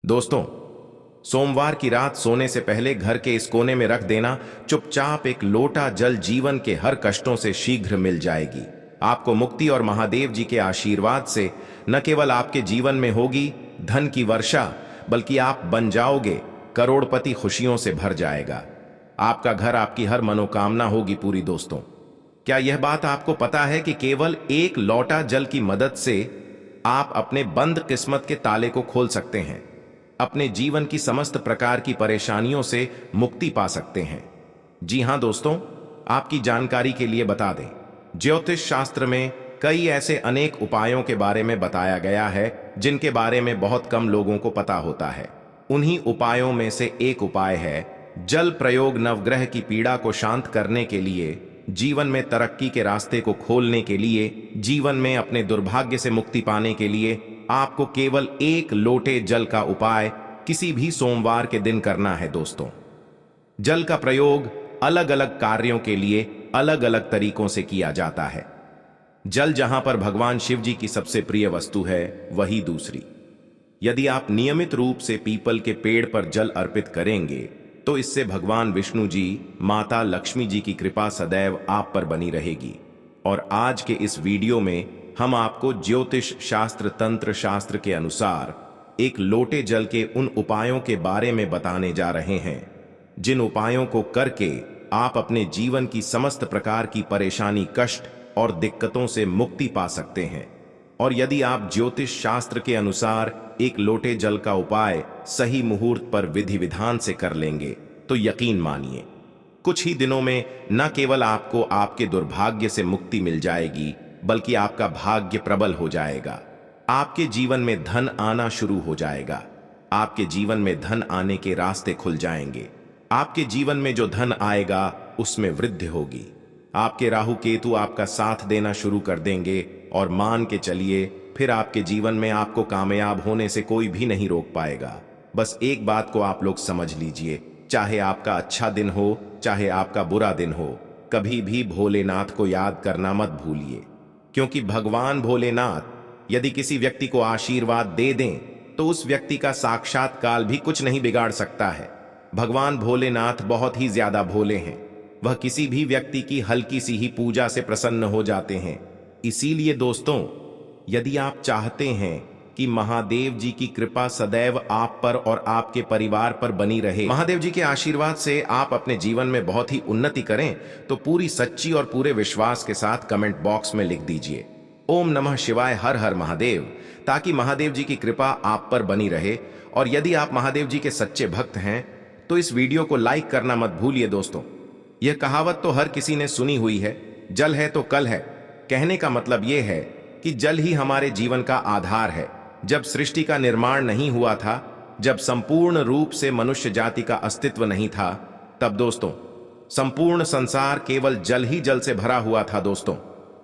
दोस्तों, सोमवार की रात सोने से पहले घर के इस कोने में रख देना चुपचाप एक लोटा जल जीवन के हर कष्टों से शीघ्र मिल जाएगी। आपको मुक्ति और महादेव जी के आशीर्वाद से न केवल आपके जीवन में होगी धन की वर्षा, बल्कि आप बन जाओगे करोड़पति। खुशियों से भर जाएगा आपका घर, आपकी हर मनोकामना होगी पूरी। दोस्तों, क्या यह बात आपको पता है कि केवल एक लोटा जल की मदद से आप अपने बंद किस्मत के ताले को खोल सकते हैं, अपने जीवन की समस्त प्रकार की परेशानियों से मुक्ति पा सकते हैं। जी हां दोस्तों, आपकी जानकारी के लिए बता दें, ज्योतिष शास्त्र में कई ऐसे अनेक उपायों के बारे में बताया गया है जिनके बारे में बहुत कम लोगों को पता होता है। उन्हीं उपायों में से एक उपाय है जल प्रयोग। नवग्रह की पीड़ा को शांत करने के लिए, जीवन में तरक्की के रास्ते को खोलने के लिए, जीवन में अपने दुर्भाग्य से मुक्ति पाने के लिए आपको केवल एक लोटे जल का उपाय किसी भी सोमवार के दिन करना है। दोस्तों, जल का प्रयोग अलग अलग कार्यों के लिए अलग अलग तरीकों से किया जाता है। जल जहां पर भगवान शिव जी की सबसे प्रिय वस्तु है, वही दूसरी। यदि आप नियमित रूप से पीपल के पेड़ पर जल अर्पित करेंगे तो इससे भगवान विष्णु जी, माता लक्ष्मी जी की कृपा सदैव आप पर बनी रहेगी। और आज के इस वीडियो में हम आपको ज्योतिष शास्त्र, तंत्र शास्त्र के अनुसार एक लोटे जल के उन उपायों के बारे में बताने जा रहे हैं जिन उपायों को करके आप अपने जीवन की समस्त प्रकार की परेशानी, कष्ट और दिक्कतों से मुक्ति पा सकते हैं। और यदि आप ज्योतिष शास्त्र के अनुसार एक लोटे जल का उपाय सही मुहूर्त पर विधि विधान से कर लेंगे तो यकीन मानिए कुछ ही दिनों में न केवल आपको आपके दुर्भाग्य से मुक्ति मिल जाएगी, बल्कि आपका भाग्य प्रबल हो जाएगा। आपके जीवन में धन आना शुरू हो जाएगा। आपके जीवन में धन आने के रास्ते खुल जाएंगे। आपके जीवन में जो धन आएगा उसमें वृद्धि होगी। आपके राहु केतु आपका साथ देना शुरू कर देंगे और मान के चलिए फिर आपके जीवन में आपको कामयाब होने से कोई भी नहीं रोक पाएगा। बस एक बात को आप लोग समझ लीजिए, चाहे आपका अच्छा दिन हो चाहे आपका बुरा दिन हो, कभी भी भोलेनाथ को याद करना मत भूलिए, क्योंकि भगवान भोलेनाथ यदि किसी व्यक्ति को आशीर्वाद दे दें तो उस व्यक्ति का साक्षात काल भी कुछ नहीं बिगाड़ सकता है। भगवान भोलेनाथ बहुत ही ज्यादा भोले हैं। वह किसी भी व्यक्ति की हल्की सी ही पूजा से प्रसन्न हो जाते हैं। इसीलिए दोस्तों, यदि आप चाहते हैं कि महादेव जी की कृपा सदैव आप पर और आपके परिवार पर बनी रहे, महादेव जी के आशीर्वाद से आप अपने जीवन में बहुत ही उन्नति करें, तो पूरी सच्ची और पूरे विश्वास के साथ कमेंट बॉक्स में लिख दीजिए ओम नमः शिवाय, हर हर महादेव, ताकि महादेव जी की कृपा आप पर बनी रहे। और यदि आप महादेव जी के सच्चे भक्त हैं तो इस वीडियो को लाइक करना मत भूलिए। दोस्तों, यह कहावत तो हर किसी ने सुनी हुई है, जल है तो कल है। कहने का मतलब यह है कि जल ही हमारे जीवन का आधार है। जब सृष्टि का निर्माण नहीं हुआ था, जब संपूर्ण रूप से मनुष्य जाति का अस्तित्व नहीं था, तब दोस्तों संपूर्ण संसार केवल जल ही जल से भरा हुआ था। दोस्तों,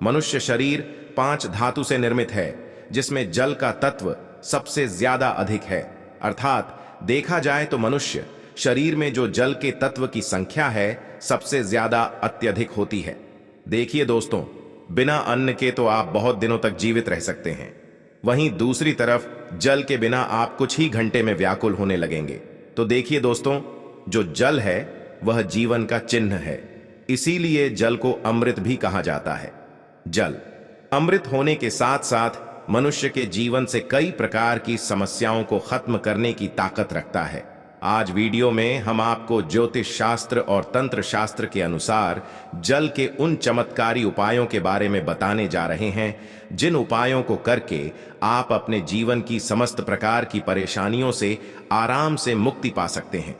मनुष्य शरीर 5 धातु से निर्मित है, जिसमें जल का तत्व सबसे ज्यादा अधिक है। अर्थात देखा जाए तो मनुष्य शरीर में जो जल के तत्व की संख्या है सबसे ज्यादा अत्यधिक होती है। देखिए दोस्तों, बिना अन्न के तो आप बहुत दिनों तक जीवित रह सकते हैं, वहीं दूसरी तरफ जल के बिना आप कुछ ही घंटे में व्याकुल होने लगेंगे। तो देखिए दोस्तों, जो जल है वह जीवन का चिन्ह है। इसीलिए जल को अमृत भी कहा जाता है। जल अमृत होने के साथ साथ मनुष्य के जीवन से कई प्रकार की समस्याओं को खत्म करने की ताकत रखता है। आज वीडियो में हम आपको ज्योतिष शास्त्र और तंत्र शास्त्र के अनुसार जल के उन चमत्कारी उपायों के बारे में बताने जा रहे हैं जिन उपायों को करके आप अपने जीवन की समस्त प्रकार की परेशानियों से आराम से मुक्ति पा सकते हैं।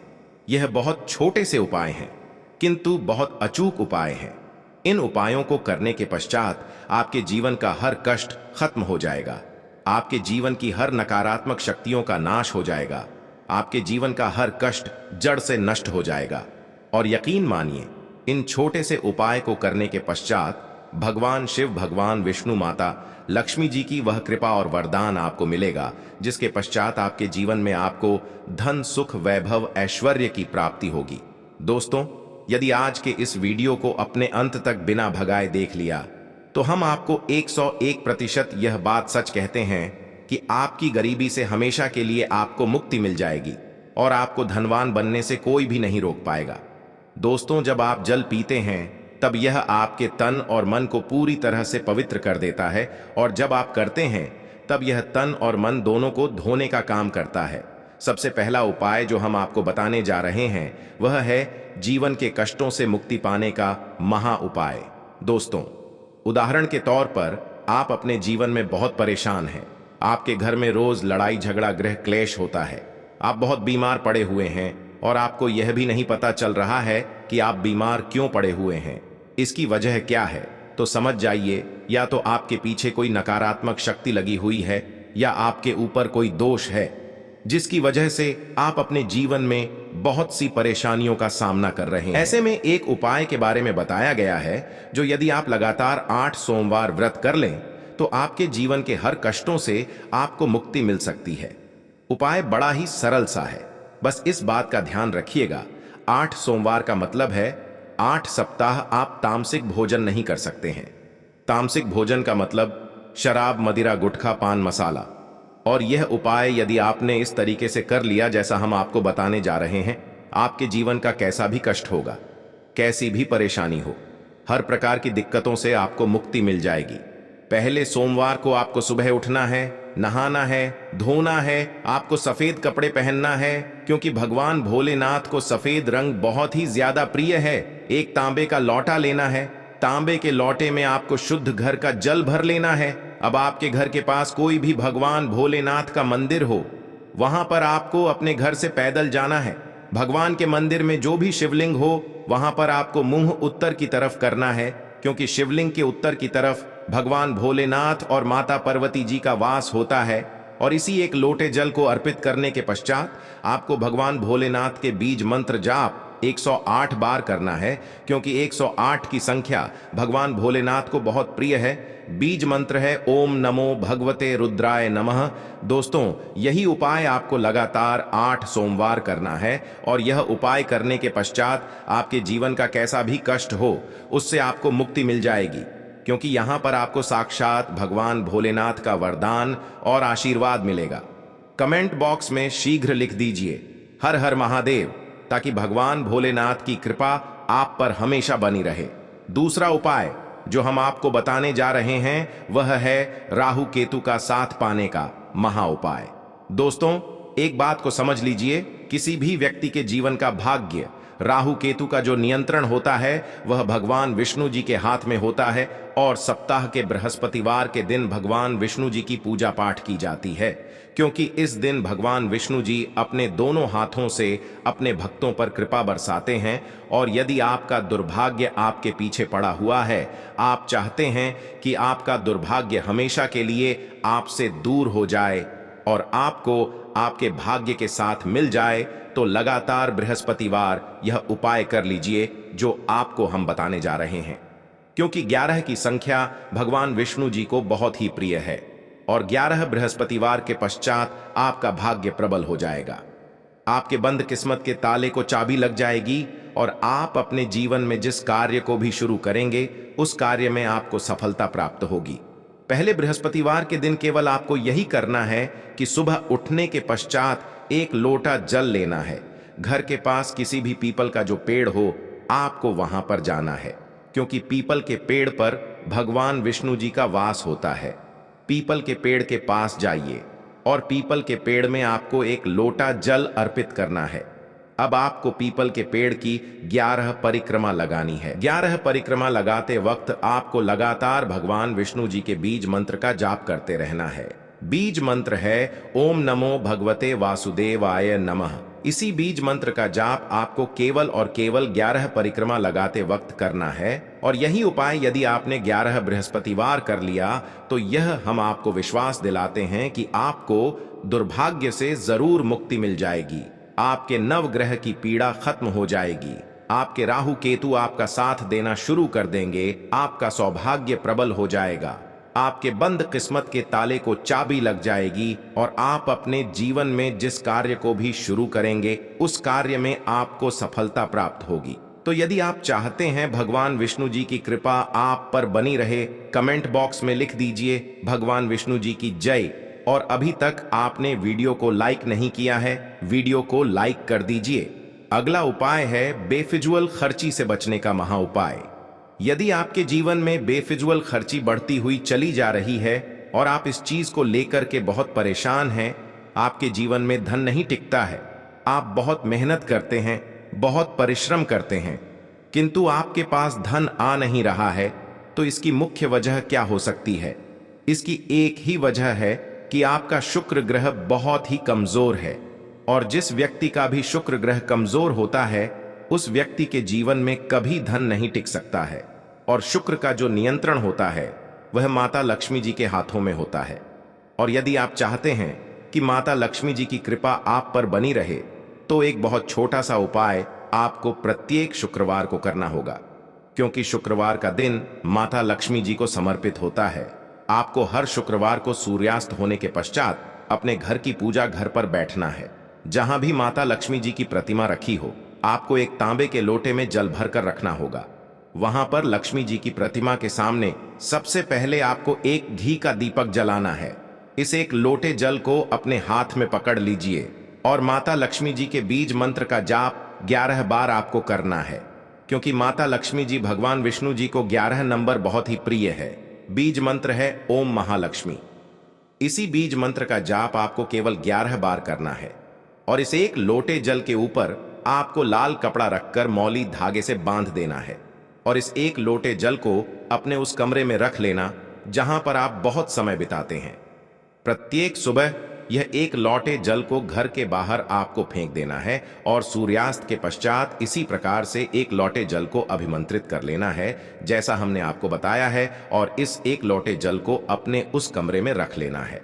यह बहुत छोटे से उपाय हैं, किंतु बहुत अचूक उपाय हैं। इन उपायों को करने के पश्चात आपके जीवन का हर कष्ट खत्म हो जाएगा। आपके जीवन की हर नकारात्मक शक्तियों का नाश हो जाएगा। आपके जीवन का हर कष्ट जड़ से नष्ट हो जाएगा। और यकीन मानिए, इन छोटे से उपाय को करने के पश्चात भगवान शिव, भगवान विष्णु, माता लक्ष्मी जी की वह कृपा और वरदान आपको मिलेगा, जिसके पश्चात आपके जीवन में आपको धन, सुख, वैभव, ऐश्वर्य की प्राप्ति होगी। दोस्तों, यदि आज के इस वीडियो को अपने अंत तक बिना भगाए देख लिया तो हम आपको 101% यह बात सच कहते हैं कि कि आपकी गरीबी से हमेशा के लिए आपको मुक्ति मिल जाएगी और आपको धनवान बनने से कोई भी नहीं रोक पाएगा। दोस्तों, जब आप जल पीते हैं तब यह आपके तन और मन को पूरी तरह से पवित्र कर देता है, और जब आप करते हैं तब यह तन और मन दोनों को धोने का काम करता है। सबसे पहला उपाय जो हम आपको बताने जा रहे हैं वह है जीवन के कष्टों से मुक्ति पाने का महा उपाय। दोस्तों, उदाहरण के तौर पर आप अपने जीवन में बहुत परेशान हैं। आपके घर में रोज लड़ाई झगड़ा गृह क्लेश होता है। आप बहुत बीमार पड़े हुए हैं और आपको यह भी नहीं पता चल रहा है कि आप बीमार क्यों पड़े हुए हैं। इसकी वजह क्या है तो समझ जाइए, या तो आपके पीछे कोई नकारात्मक शक्ति लगी हुई है या आपके ऊपर कोई दोष है जिसकी वजह से आप अपने जीवन में बहुत सी परेशानियों का सामना कर रहे हैं। ऐसे में एक उपाय के बारे में बताया गया है जो यदि आप लगातार 8 सोमवार व्रत कर लें तो आपके जीवन के हर कष्टों से आपको मुक्ति मिल सकती है। उपाय बड़ा ही सरल सा है, बस इस बात का ध्यान रखिएगा 8 सोमवार का मतलब है 8 सप्ताह आप तामसिक भोजन नहीं कर सकते हैं। तामसिक भोजन का मतलब शराब, मदिरा, गुटखा, पान मसाला। और यह उपाय यदि आपने इस तरीके से कर लिया जैसा हम आपको बताने जा रहे हैं, आपके जीवन का कैसा भी कष्ट होगा, कैसी भी परेशानी हो, हर प्रकार की दिक्कतों से आपको मुक्ति मिल जाएगी। पहले सोमवार को आपको सुबह उठना है, नहाना है, धोना है, आपको सफेद कपड़े पहनना है क्योंकि भगवान भोलेनाथ को सफेद रंग बहुत ही ज्यादा प्रिय है। एक तांबे का लौटा लेना है, तांबे के लौटे में आपको शुद्ध घर का जल भर लेना है। अब आपके घर के पास कोई भी भगवान भोलेनाथ का मंदिर हो, वहां पर आपको अपने घर से पैदल जाना है। भगवान के मंदिर में जो भी शिवलिंग हो वहां पर आपको मुंह उत्तर की तरफ करना है, क्योंकि शिवलिंग के उत्तर की तरफ भगवान भोलेनाथ और माता पार्वती जी का वास होता है। और इसी एक लोटे जल को अर्पित करने के पश्चात आपको भगवान भोलेनाथ के बीज मंत्र जाप 108 बार करना है, क्योंकि 108 की संख्या भगवान भोलेनाथ को बहुत प्रिय है। बीज मंत्र है ओम नमो भगवते रुद्राय नमः। दोस्तों, यही उपाय आपको लगातार 8 सोमवार करना है, और यह उपाय करने के पश्चात आपके जीवन का कैसा भी कष्ट हो उससे आपको मुक्ति मिल जाएगी, क्योंकि यहां पर आपको साक्षात भगवान भोलेनाथ का वरदान और आशीर्वाद मिलेगा। कमेंट बॉक्स में शीघ्र लिख दीजिए हर हर महादेव, ताकि भगवान भोलेनाथ की कृपा आप पर हमेशा बनी रहे। दूसरा उपाय जो हम आपको बताने जा रहे हैं वह है राहु केतु का साथ पाने का महा उपाय। दोस्तों, एक बात को समझ लीजिए, किसी भी व्यक्ति के जीवन का भाग्य राहु केतु का जो नियंत्रण होता है वह भगवान विष्णु जी के हाथ में होता है, और सप्ताह के बृहस्पतिवार के दिन भगवान विष्णु जी की पूजा पाठ की जाती है, क्योंकि इस दिन भगवान विष्णु जी अपने दोनों हाथों से अपने भक्तों पर कृपा बरसाते हैं। और यदि आपका दुर्भाग्य आपके पीछे पड़ा हुआ है, आप चाहते हैं कि आपका दुर्भाग्य हमेशा के लिए आपसे दूर हो जाए और आपको आपके भाग्य के साथ मिल जाए, तो लगातार बृहस्पतिवार यह उपाय कर लीजिए जो आपको हम बताने जा रहे हैं, क्योंकि 11 की संख्या भगवान विष्णु जी को बहुत ही प्रिय है, और 11 बृहस्पतिवार के पश्चात आपका भाग्य प्रबल हो जाएगा। आपके बंद किस्मत के ताले को चाबी लग जाएगी, और आप अपने जीवन में जिस कार्य को भी शुरू करेंगे उस कार्य में आपको सफलता प्राप्त होगी। पहले बृहस्पतिवार के दिन केवल आपको यही करना है कि सुबह उठने के पश्चात एक लोटा जल लेना है। घर के पास किसी भी पीपल का जो पेड़ हो, आपको वहां पर जाना है, क्योंकि पीपल के पेड़ पर भगवान विष्णु जी का वास होता है। पीपल के पेड़ के पास जाइए और पीपल के पेड़ में आपको एक लोटा जल अर्पित करना है। अब आपको पीपल के पेड़ की 11 परिक्रमा लगानी है। 11 परिक्रमा लगाते वक्त आपको लगातार भगवान विष्णु जी के बीज मंत्र का जाप करते रहना है। बीज मंत्र है ओम नमो भगवते वासुदेवाय नमः। इसी बीज मंत्र का जाप आपको केवल और केवल 11 परिक्रमा लगाते वक्त करना है, और यही उपाय यदि आपने 11 बृहस्पतिवार कर लिया तो यह हम आपको विश्वास दिलाते हैं कि आपको दुर्भाग्य से जरूर मुक्ति मिल जाएगी। आपके नवग्रह की पीड़ा खत्म हो जाएगी, आपके राहु केतु आपका साथ देना शुरू कर देंगे, आपका सौभाग्य प्रबल हो जाएगा, आपके बंद किस्मत के ताले को चाबी लग जाएगी, और आप अपने जीवन में जिस कार्य को भी शुरू करेंगे उस कार्य में आपको सफलता प्राप्त होगी। तो यदि आप चाहते हैं भगवान विष्णु जी की कृपा आप पर बनी रहे, कमेंट बॉक्स में लिख दीजिए भगवान विष्णु जी की जय। और अभी तक आपने वीडियो को लाइक नहीं किया है, वीडियो को लाइक कर दीजिए। अगला उपाय है बेफिजूल खर्ची से बचने का महा उपाय। यदि आपके जीवन में बेफिजूल खर्ची बढ़ती हुई चली जा रही है और आप इस चीज को लेकर के बहुत परेशान हैं, आपके जीवन में धन नहीं टिकता है, आप बहुत मेहनत करते हैं, बहुत परिश्रम करते हैं, किंतु आपके पास धन आ नहीं रहा है, तो इसकी मुख्य वजह क्या हो सकती है? इसकी एक ही वजह है कि आपका शुक्र ग्रह बहुत ही कमजोर है। और जिस व्यक्ति का भी शुक्र ग्रह कमजोर होता है, उस व्यक्ति के जीवन में कभी धन नहीं टिक सकता है। और शुक्र का जो नियंत्रण होता है वह माता लक्ष्मी जी के हाथों में होता है। और यदि आप चाहते हैं कि माता लक्ष्मी जी की कृपा आप पर बनी रहे, तो एक बहुत छोटा सा उपाय आपको प्रत्येक शुक्रवार को करना होगा, क्योंकि शुक्रवार का दिन माता लक्ष्मी जी को समर्पित होता है। आपको हर शुक्रवार को सूर्यास्त होने के पश्चात अपने घर की पूजा घर पर बैठना है। जहां भी माता लक्ष्मी जी की प्रतिमा रखी हो, आपको एक तांबे के लोटे में जल भरकर रखना होगा। वहां पर लक्ष्मी जी की प्रतिमा के सामने सबसे पहले आपको एक घी का दीपक जलाना है। इस एक लोटे जल को अपने हाथ में पकड़ लीजिए और माता लक्ष्मी जी के बीज मंत्र का जाप 11 बार आपको करना है, क्योंकि माता लक्ष्मी जी भगवान विष्णु जी को 11 नंबर बहुत ही प्रिय है। बीज मंत्र है ओम महालक्ष्मी। इसी बीज मंत्र का जाप आपको केवल 11 बार करना है और इस एक लोटे जल के ऊपर आपको लाल कपड़ा रखकर मौली धागे से बांध देना है और इस एक लोटे जल को अपने उस कमरे में रख लेना जहां पर आप बहुत समय बिताते हैं। प्रत्येक सुबह यह एक लोटे जल को घर के बाहर आपको फेंक देना है और सूर्यास्त के पश्चात इसी प्रकार से एक लोटे जल को अभिमंत्रित कर लेना है जैसा हमने आपको बताया है, और इस एक लोटे जल को अपने उस कमरे में रख लेना है।